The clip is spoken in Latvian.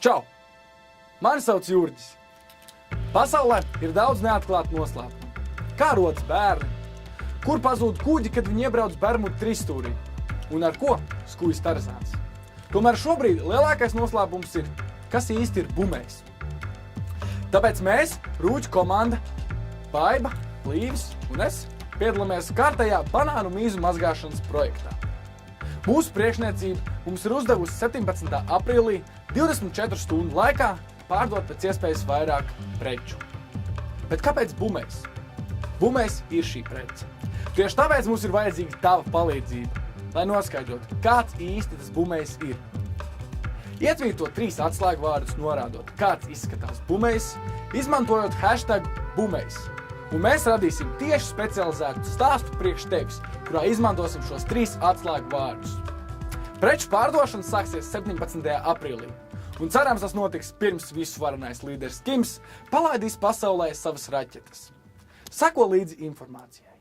Čau! Mani sauc Jurģis. Pasaulē ir daudz neatklātu noslēpumu. Kā rodas bērni? Kur pazūd kuģi, kad viņi iebrauc Bermudu tristūrī? Un ar ko skujas Tarzāns? Tomēr šobrīd lielākais noslēpums ir, kas īsti ir bumējs. Tāpēc mēs, Rūķu komanda, Baiba, Līvis un es, piedalāmies kārtējā banānu mīzu mazgāšanas projektā. Mūsu priekšniecība mums ir uzdevusi 17. aprīlī 24 stundu laikā pārdot pēc iespējas vairāk preču. Bet kāpēc bumējs? Bumējs ir šī prece. Tieši tāpēc mums ir vajadzīga tava palīdzība, lai noskaidrotu, kāds īsti tas bumējs ir. Ietvīto 3 atslēgvārdus norādot, kāds izskatās bumējs, izmantojot hashtag bumējs. Un mēs radīsim tieši specializētu stāstu priekš tevis, kurā izmantosim šos 3 atslēgvārdus. Preču pārdošana sāksies 17. aprīlī. Un cerams, tas notiks pirms visvarenais līderis Kims palaidīs pasaulē savas raķetes. Seko līdzi informācijai.